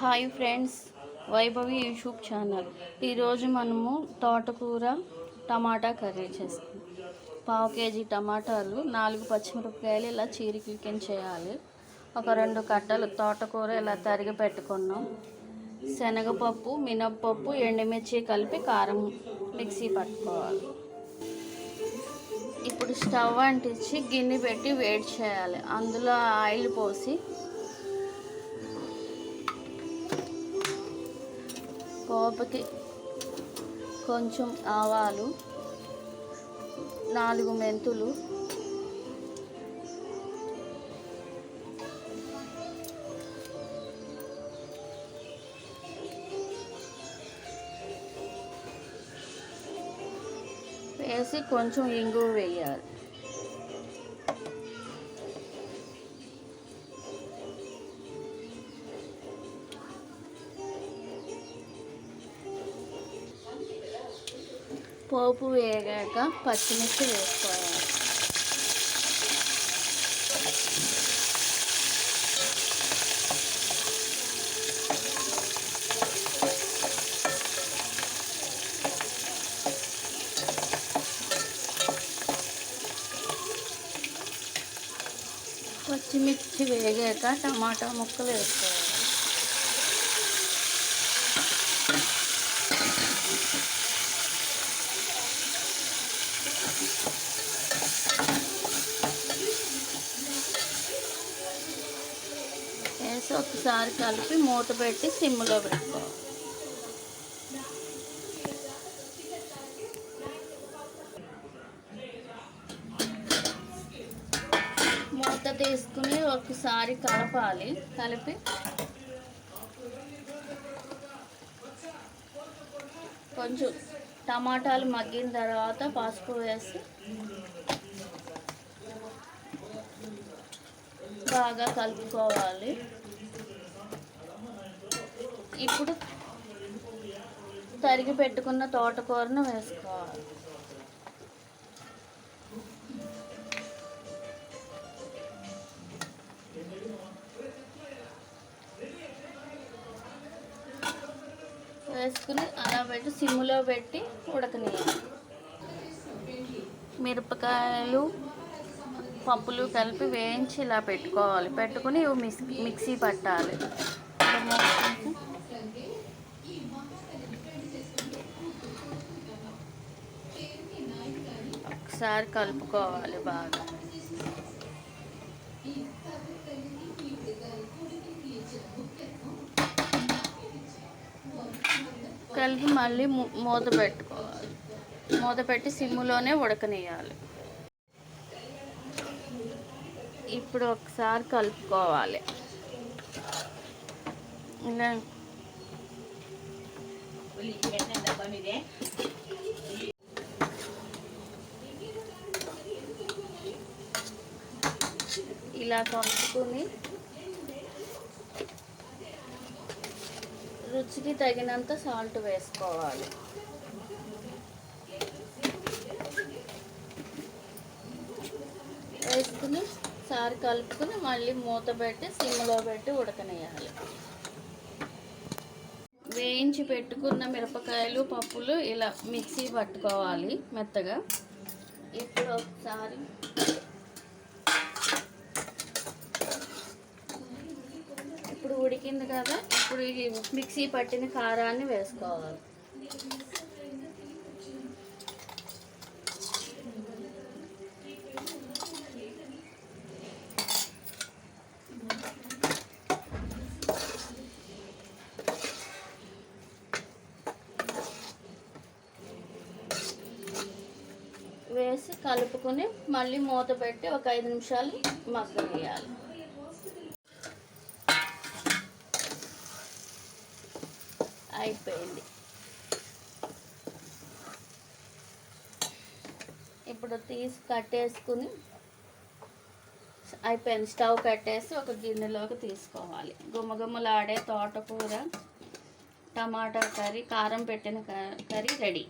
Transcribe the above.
Hi friends, Vaibhavi YouTube channel. ఈరోజు మనము తోటకూర టమాటా కర్రీ చేస్తాం. పావు కేజీ టమాటాలు, 4 పచ్చిమిరపకాయలు ఇలా చీరికలు చేయాలి. ఒక 2 కట్టలు తోటకూర ఇలా తరిగి పెట్టుకున్నాం. శనగపప్పు, మినప్పప్పు, ఎండుమిర్చి కలిపి కారం మిక్సీ పట్టుకోవాలి. ఇప్పుడు స్టవ్ అంటించి గిన్నె పెట్టి వేడి చేయాలి. అందులో ఆయిల్ పోసి పోపుకి కొంచెం ఆవాలు, 4 మెంతులు, వేసి కొంచెం ఇంగువ వేయాలి. పోపు వేగాక పచ్చిమిర్చి వేసుకోవాలి. పచ్చిమిర్చి వేగాక టమాటా ముక్కలు వేసుకోవాలి. వేసి ఒకసారి కలిపి మూత పెట్టి సిమ్లో పెట్టుకోవాలి. మూత తీసుకుని ఒకసారి కలపాలి. కలిపి కొంచెం టమాటాలు మగ్గిన తర్వాత పసుపు వేసి బాగా కలుపుకోవాలి. ఇప్పుడు తరిగి పెట్టుకున్న తోటకూరను వేసుకోవాలి. వేసుకుని అలా పెట్టి సిమ్లో పెట్టి ఉడకనియాలి. మిరపకాయలు, పప్పులు కలిపి వేయించి ఇలా పెట్టుకోవాలి. పెట్టుకుని ఇవి మిక్సీ పట్టాలి. ఒకసారి కలుపుకోవాలి బాగా. కలిపి మళ్ళీ మూత పెట్టుకోవాలి. మూత పెట్టి సిమ్లోనే ఉడకనియాలి. ఇప్పుడు ఒకసారి కలుపుకోవాలి. ఇలా కలుపుకొని రుచికి తగినంత సాల్ట్ వేసుకోవాలి. వేసుకుని సారి కలుపుకొని మళ్ళీ మూత పెట్టి సిమ్లో పెట్టి ఉడకనేయాలి. వేయించి పెట్టుకున్న మిరపకాయలు, పప్పులు ఇలా మిక్సీ పట్టుకోవాలి మెత్తగా. ఇప్పుడు ఒకసారి ఇప్పుడు ఉడికింది కదా, ఇప్పుడు ఈ మిక్సీ పట్టిన కారాన్ని వేసుకోవాలి. వేసి కలుపుకొని మళ్ళీ మూత పెట్టి ఒక 5 నిమిషాలు మగ్గనియాలి. అయిపోయింది. ఇప్పుడు తీసి కట్టేసుకుని అయిపోయింది. స్టవ్ కట్టేసి ఒక గిన్నెలోకి తీసుకోవాలి. గుమ్మగుమ్మలాడే తోటకూర టమాటా కర్రీ, కారం పెట్టిన కర్రీ రెడీ.